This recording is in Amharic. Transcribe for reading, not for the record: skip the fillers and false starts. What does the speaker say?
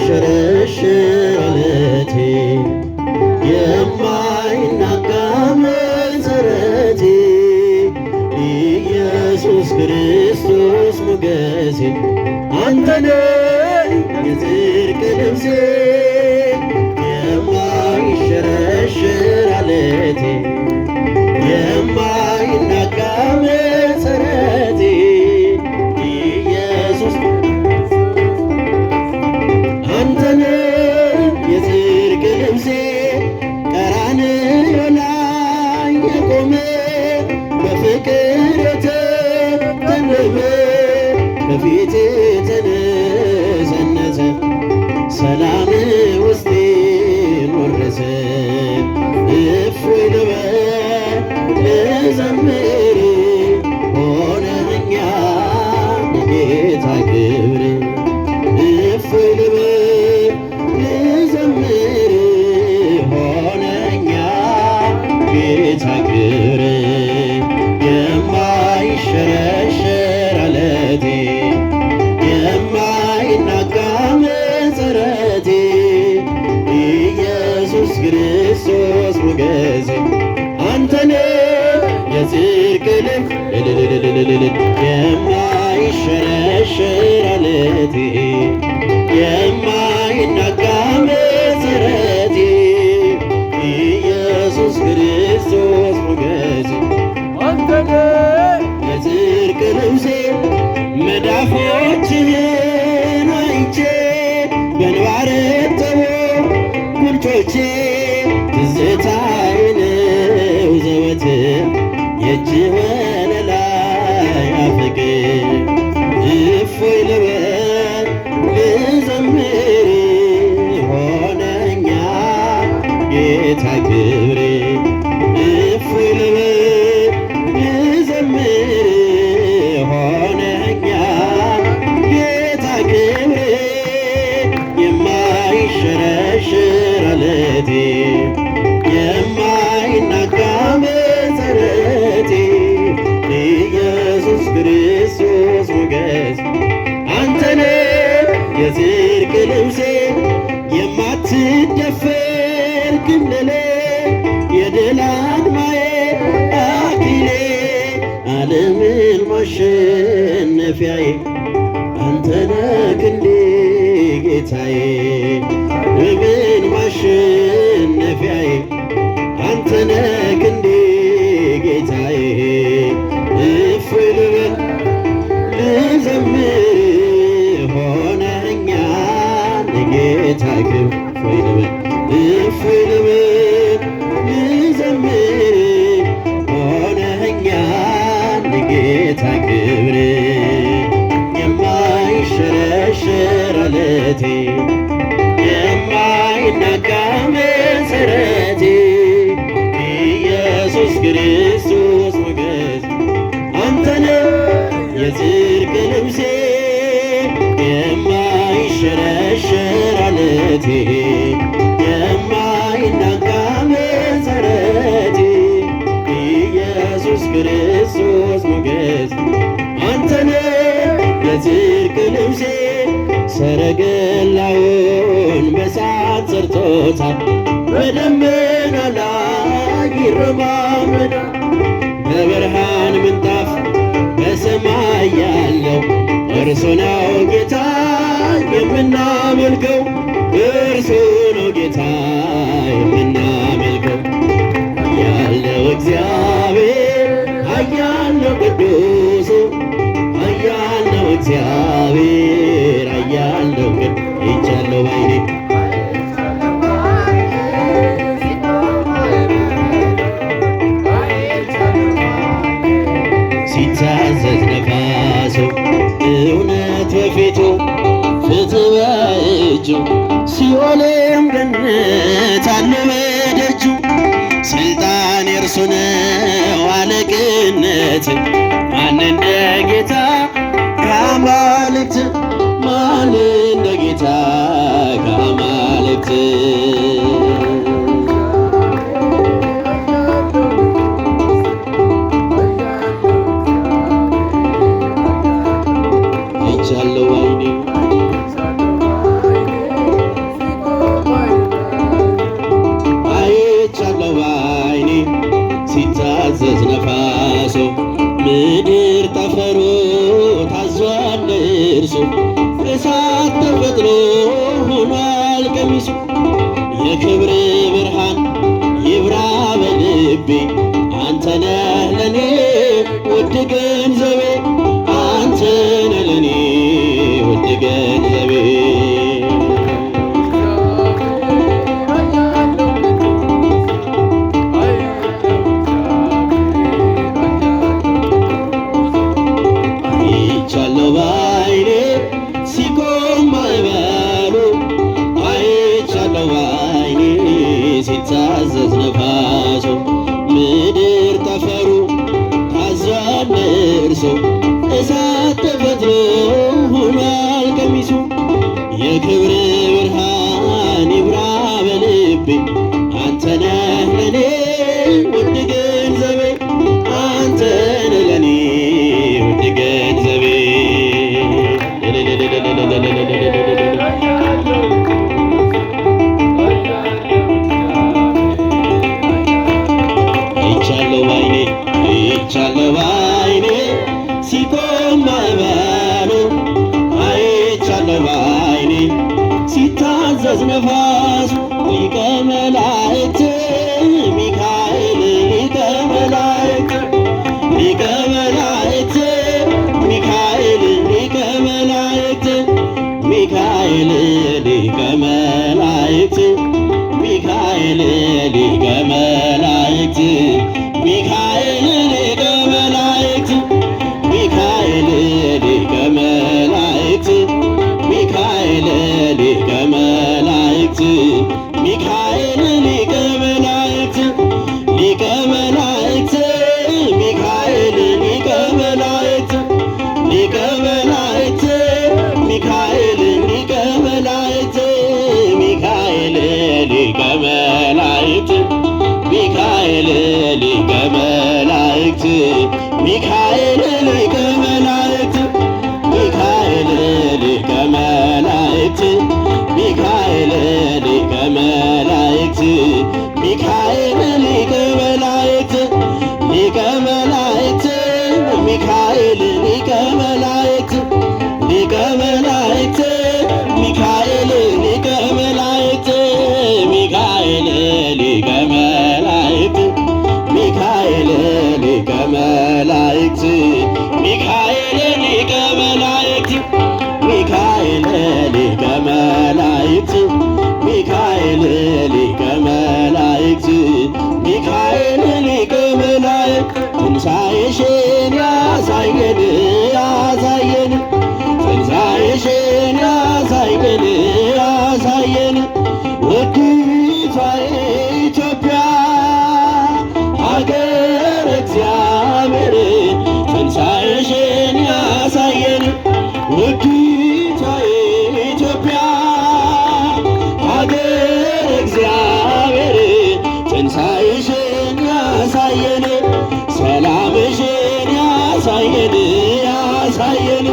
የማይሸረሸር ዓለቴ የማይናጋ መሠረቴ ኢየሱስ ክርስቶስ ሞገሴ አንተነ የጽድቅ ልብሴ የማይሸረሸር ዓለቴ የማይናጋ መሠረቴ ኢየሱስ አንተነ የጽድቅ ልብሴ ቀራንዮ ላይ የቆመ በፍቅር የተተለበ በፊቴ የተነሰነሰ ሰላም ውስጤን ወረሰ። እፎይ ልበል ልዘምር ሆነኸኛል የጌታ ክብር። እፎይ ልበል ልዘምር ሆነኸኛል ጌታ ክብር። የማይሸረሸር ዓለቴ የማይናጋ መሠረቴ ኢየሱስ ክርስቶስ ሞገሴ አንተነ የጽድቅ ልብ የማይሸረሸር ዓለቴ የማይናጋ መሠረቴ ኢየሱስ ክርስቶስ ሞገሴ አንተነ የጽድቅ ልብሴ መዳፎችህን አይቼ በእንባ ረጠቡ ጉንጮቼ ትዝታዬ ነው ዘወትር የእጅህ ወለላ ያፍቅር። እፎይ ልበል ልዘምር ሆነኸኛል ጌታ ክብሬ። እፎይ ልበል ልዘምር ሆነኸኛል ጌታ ክብሬ። የማይሸረሸር ዓለቴ የማይናጋ መሠረቴ ኢየሱስ ክርስቶስ ሞገስ አንተነ የጽድቅ ልብሴ የማትደፈር ክልሌ የድል አድማዬ አክሊሌ ዓለምን ማሸነፊያዬ አንተነ ክንዴ ጌታዬ ዓለምን ማሸነፊያዬ አንተነ ክንዴ ጌታዬ። እፎይ ልበል ልዘምር ሆነኸኛል ጌታ ክብር። እፎይ ልበል ልዘምር ሆነኸኛል ጌታ ክብር። የማይሸረሸር ዓለቴ የማይናጋ መሠረቴ ኢየሱስ ክርስቶስ ሞገስ አንተነ የጽድቅ ልብሴ የማይሸረሸር ዓለቴ የማይናጋ መሠረቴ ኢየሱስ ክርስቶስ ሞገስ አንተነ የጽድቅ ልብሴ። ሰረገላውን በእሳት ሰርቶታል በደመና ላይ ይረማመዳል። በብርሃን ምንጣፍ በሰማይ ያለው እርሱ ነው ጌታ የምናመልከው። እርሱ ነው ጌታ የምናመልከው። ያለው እግዚአብሔር ኃያል ነው ቅዱሱ ኃያል ነው እግዚአብሔር ኃያል ነው ግን ይቻለው ባይኔ ሲታዘዝ ነፋሱ እውነት በፊቱ ፍትሕ በእጁ ሲኦልም ገነት አለ በደጁ። ስልጣን የእርሱ ነው አለቅነት ማን እንደ ጌታ ከአማልክት ማን እንደ ጌታ ከአማልክት። አይቻለው አይኔ ጠፈሩ ታዟል እርሱ እሳት ተፈጥሮ ሆኗል ቀሚሱ። የክብር ብርሃን ይብራ በልቤ አንተነህ ለኔ ውድ ገንዘቤ አንተነህ ለኔ ውድ ገንዘቤ። አይቻለሁ ባይኔ ሲቆም ማዕበሉ አይቻለሁ ባይኔ ሲታዘዝ ነፋሱ ምድር ጠፈሩ ታዟል እርሱ እሳት ተፈጥሮ ሆኗል ቀሚሱ። የክብር ብርሃን ይብራ በልቤ አንተነህ ለኔ ውድ ገንዘቤ አንተነህ ለኔ ውድ ገንዘቤ። አይቻለሁ ባይኔ አይቻለሁ ባይኔ ሲቆም ማዕበሉ አይቻለሁ ባይኔ ሲታዘዝ ነፋሱ። ሊቀ መላእክት ሚካኤል ሊቀ መላእክት ሊቀ መላእክት ሚካኤል ሊቀ መላእክት ሚካኤል ሊቀ መላእክት ሚካኤል ሊቀ መላእክት ሚካኤል ሊቀ መላእክት ሚካኤል ሊቀ መላእክት ሚካኤል ሊቀ መላእክት ሚካኤል ሊቀ መላእክት ሊቀ መላእክት ሚካኤል ሊቀ መላእክት ሊቀ መላእክት ሚካኤል ሊቀ መላእክት ሚካኤል ሊቀ መላእክት ሚካኤል ሊቀ መላእክት ሚካኤል ሊቀ መላእክት ሚካኤል ሊቀ መላእክት ሚካኤል ሊቀ መላእክት ሚካኤል ሊቀ መላእክት ሊቀ መላእክት ሚካኤል ሊቀ መላእክት ሊቀ መላእክት ሚካኤል ሊቀ መላእክት ሚካኤል ሊቀ መላእክት ሚካኤል ሊቀ መላእክት ሚካኤል ሊቀ መላእክት ሚካኤል ሊቀ መላእክት ሚካኤል ሊቀ መላእክት ሚካኤል ሊቀ መላእክት ትንሣኤሽን ያሳየን ያሳየን ትንሣኤሽን ያሳየን ያሳየን ውዲቷ ኢትዮጵያ ሀገረ እግዚአብሔር ትንሣኤሽን ያሳየን ውዲቷ ኢትዮጵያ ሀገረ እግዚአብሔር ትንሣኤሽን ያሳየን ሰላምሽን ያሳየን ያሳየን